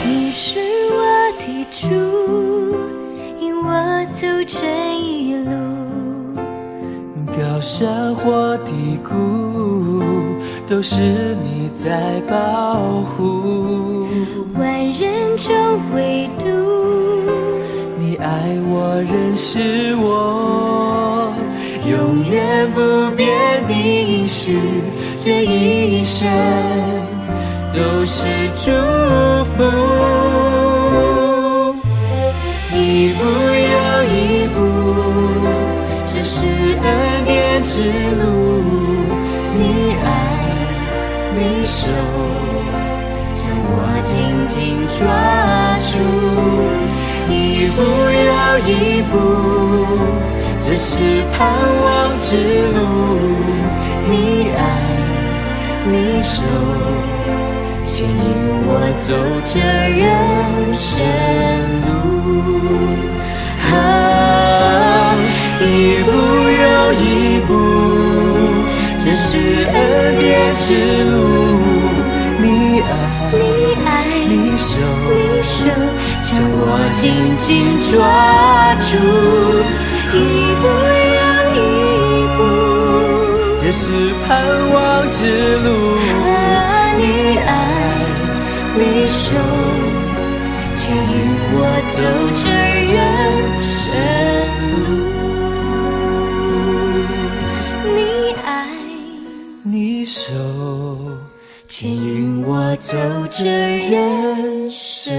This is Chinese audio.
你是我的主，引我走这一路。高山或低谷，都是你在保护。万人中唯独你爱我，认识我，永远不变的应许，这一生都是祝福。一步又一步，这是恩典之路。你爱，你手，将我紧紧抓住。一步又一步，这是盼望之路。你爱，你手，牵引我走这人生路。一步又一步，这是恩典之路。你爱，你手，将我紧紧抓住。一步又一步，这是盼望之路。你爱，你手，牵引我走这人生路。你爱，你手，牵引我走这人生